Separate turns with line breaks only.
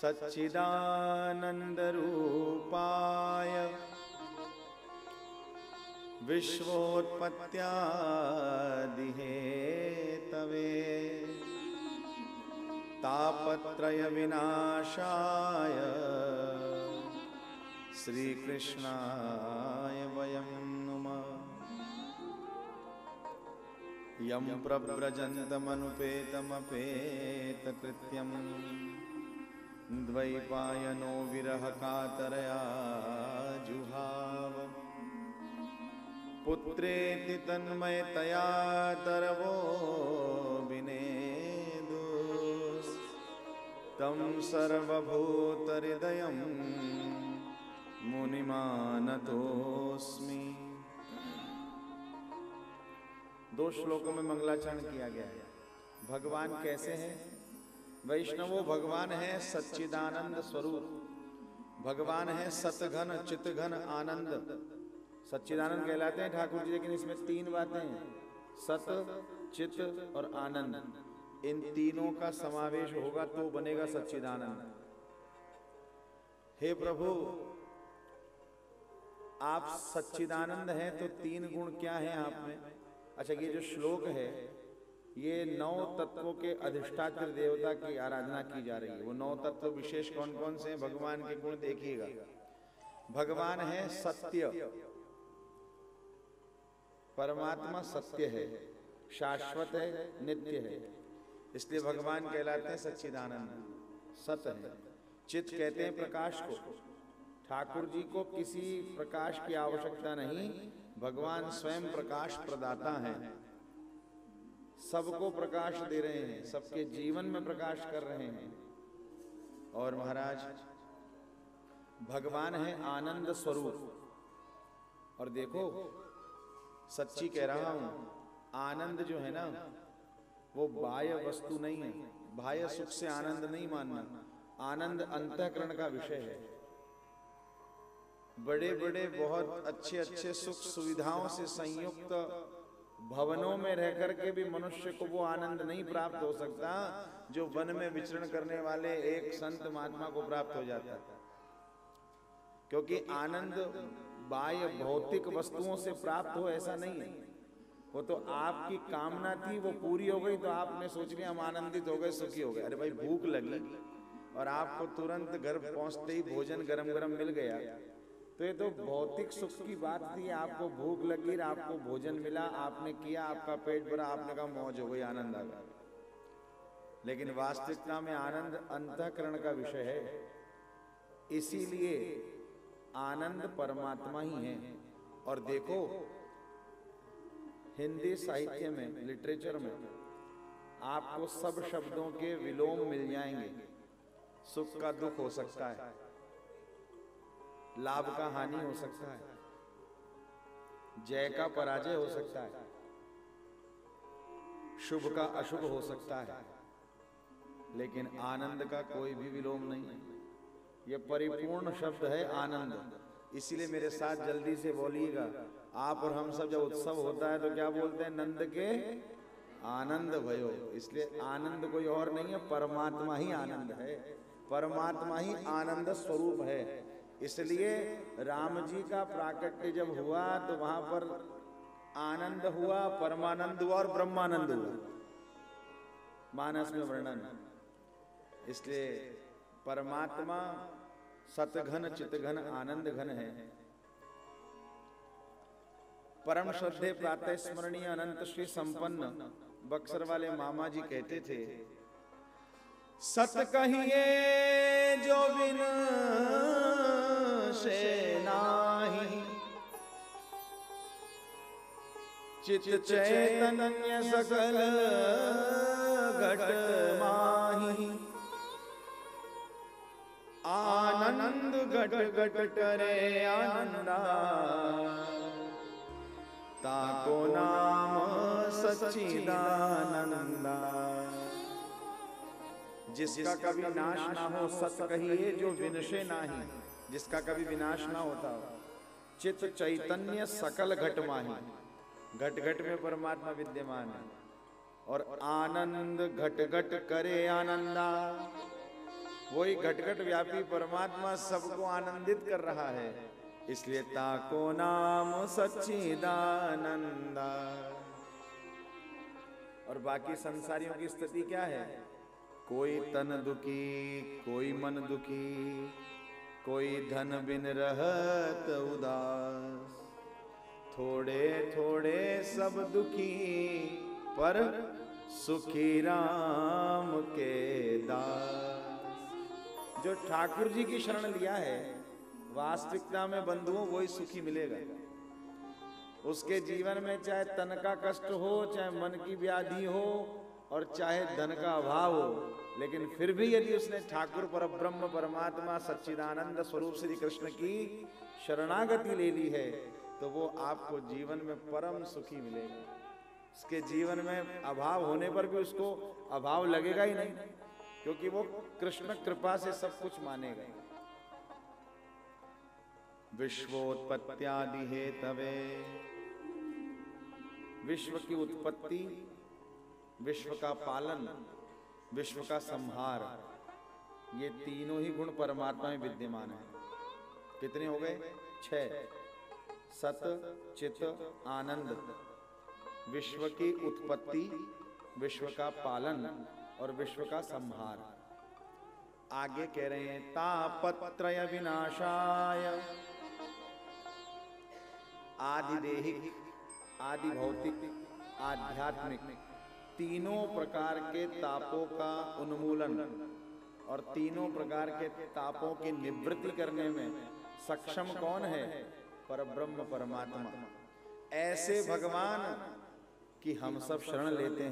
सच्चिदानन्दरूपाय विश्वोत्पत्त्यादिहेतवे तापत्रयविनाशाय श्रीकृष्णाय वयं नुमः। यं प्रव्रजन्तमनुपेतमपेतकृत्यं द्वैपायनो विरहकातरया जुहाव पुत्रेति तन्मयतया तरवो विनेदुस् तं सर्वभूतहृदयं मुनिमानतोऽस्मि। दो श्लोकों में मंगलाचरण किया गया है। भगवान कैसे हैं? वैष्णवों, भगवान है सच्चिदानंद स्वरूप, भगवान है सतघन चितघन आनंद। सच्चिदानंद कहलाते हैं ठाकुर जी, लेकिन इसमें तीन बातें हैं, सत चित और आनंद। इन तीनों का समावेश होगा तो बनेगा सच्चिदानंद। हे प्रभु, आप सच्चिदानंद हैं तो तीन गुण क्या हैं आप में? अच्छा, ये जो श्लोक है ये 9 तत्वों के अधिष्ठात्र देवता की आराधना की जा रही है। वो 9 तत्व विशेष कौन कौन से हैं भगवान के गुण देखिएगा। भगवान है सत्य, परमात्मा सत्य है, शाश्वत है, नित्य है, इसलिए भगवान कहलाते हैं सच्चिदानंद, सत्य है। चित कहते हैं प्रकाश को। ठाकुर जी को किसी प्रकाश की आवश्यकता नहीं, भगवान स्वयं प्रकाश प्रदाता हैं, सबको प्रकाश दे रहे हैं, सबके जीवन में प्रकाश कर रहे हैं। और महाराज भगवान है आनंद स्वरूप। और देखो, सच्ची कह रहा हूं, आनंद जो है ना वो बाह्य वस्तु नहीं है। बाह्य सुख से आनंद नहीं मानना, आनंद अंतःकरण का विषय है। बड़े बड़े बहुत अच्छे अच्छे सुख सुविधाओं से संयुक्त भवनों में रह करके भी मनुष्य को वो आनंद नहीं प्राप्त हो सकता जो वन में विचरण करने वाले एक संत महात्मा को प्राप्त हो जाता है। क्योंकि आनंद बाह्य भौतिक वस्तुओं से प्राप्त हो ऐसा नहीं है। वो तो आपकी कामना थी, वो पूरी हो गई तो आपने सोच लिया हम आनंदित हो गए, सुखी हो गए। अरे भाई, भूख लगी और आपको तुरंत घर पहुंचते ही भोजन गरम गरम मिल गया तो ये तो भौतिक सुख की बात थी। आपको भूख लगी, आपको भोजन मिला, आपने किया, आपका पेट भरा, आपने कहा मौज हो गई, आनंद आ गया। लेकिन वास्तविकता में आनंद अंतःकरण का विषय है। इसीलिए आनंद परमात्मा ही है। और देखो, हिंदी साहित्य में, लिटरेचर में आपको सब शब्दों के विलोम मिल जाएंगे। सुख का दुख हो सकता है, लाभ का हानि हो सकता है, जय का पराजय हो सकता है, शुभ का अशुभ हो सकता है, लेकिन आनंद का कोई भी विलोम नहीं है। यह परिपूर्ण शब्द है आनंद। इसीलिए मेरे साथ जल्दी से बोलिएगा। आप और हम सब जब उत्सव होता है तो क्या बोलते हैं? नंद के आनंद भयो। इसलिए आनंद कोई और नहीं है, परमात्मा ही आनंद है, परमात्मा ही आनंद स्वरूप है। इसलिए राम जी का प्राकट्य जब हुआ तो वहां पर आनंद हुआ, परमानंद हुआ और ब्रह्मानंद हुआ, मानस में वर्णन। इसलिए परमात्मा सतघन चितघन आनंद घन है। परम श्रद्धे प्रातः स्मरणीय अनंत श्री संपन्न बक्सर वाले मामा जी कहते थे, सत कहिए जो बिन से नाही, चित चैतन्य सकल घट माही, आनंद घट घट करे आनंदा, ताको नाम सच्चिदानंदा। जिसका कभी नाश ना हो, सत कहिए जो विनशे नाही, जिसका कभी विनाश ना होता हो। चित चैतन्य सकल घट माही, घट घट में परमात्मा विद्यमान है। और आनंद घट घट करे आनंदा, वही घट व्यापी परमात्मा सबको आनंदित कर रहा है। इसलिए ताको नाम सच्चिदानंदा। और बाकी संसारियों की स्थिति क्या है? कोई तन दुखी, कोई मन दुखी, कोई धन बिन रहत उदास, थोड़े थोड़े सब दुखी, पर सुखी राम के दास। जो ठाकुर जी की शरण लिया है, वास्तविकता में बंधुओं वही सुखी मिलेगा। उसके जीवन में चाहे तन का कष्ट हो, चाहे मन की व्याधि हो, और चाहे धन का अभाव हो, लेकिन फिर भी यदि उसने ठाकुर परब्रह्म परमात्मा सच्चिदानंद स्वरूप श्री कृष्ण की शरणागति ले ली है, तो वो आपको जीवन में परम सुखी मिलेगा। उसके जीवन में अभाव होने पर भी उसको अभाव लगेगा ही नहीं, क्योंकि वो कृष्ण कृपा से सब कुछ मानेगा। विश्वोत्पत्त्यादि हेतवे, विश्व की उत्पत्ति, विश्व का पालन, विश्व का संहार, ये तीनों ही गुण परमात्मा में विद्यमान है। कितने हो गए? 6। सत, चित, आनंद, विश्व की उत्पत्ति, विश्व का पालन और विश्व का संहार। आगे कह रहे हैं तापत्रय विनाशाय, आदि देहिक, आदि भौतिक, आध्यात्मिक, तीनों प्रकार के तापों का उन्मूलन और तीनों प्रकार के तापों की निवृत्ति करने में सक्षम कौन है? परब्रह्म परमात्मा। ऐसे भगवान की हम सब शरण लेते हैं।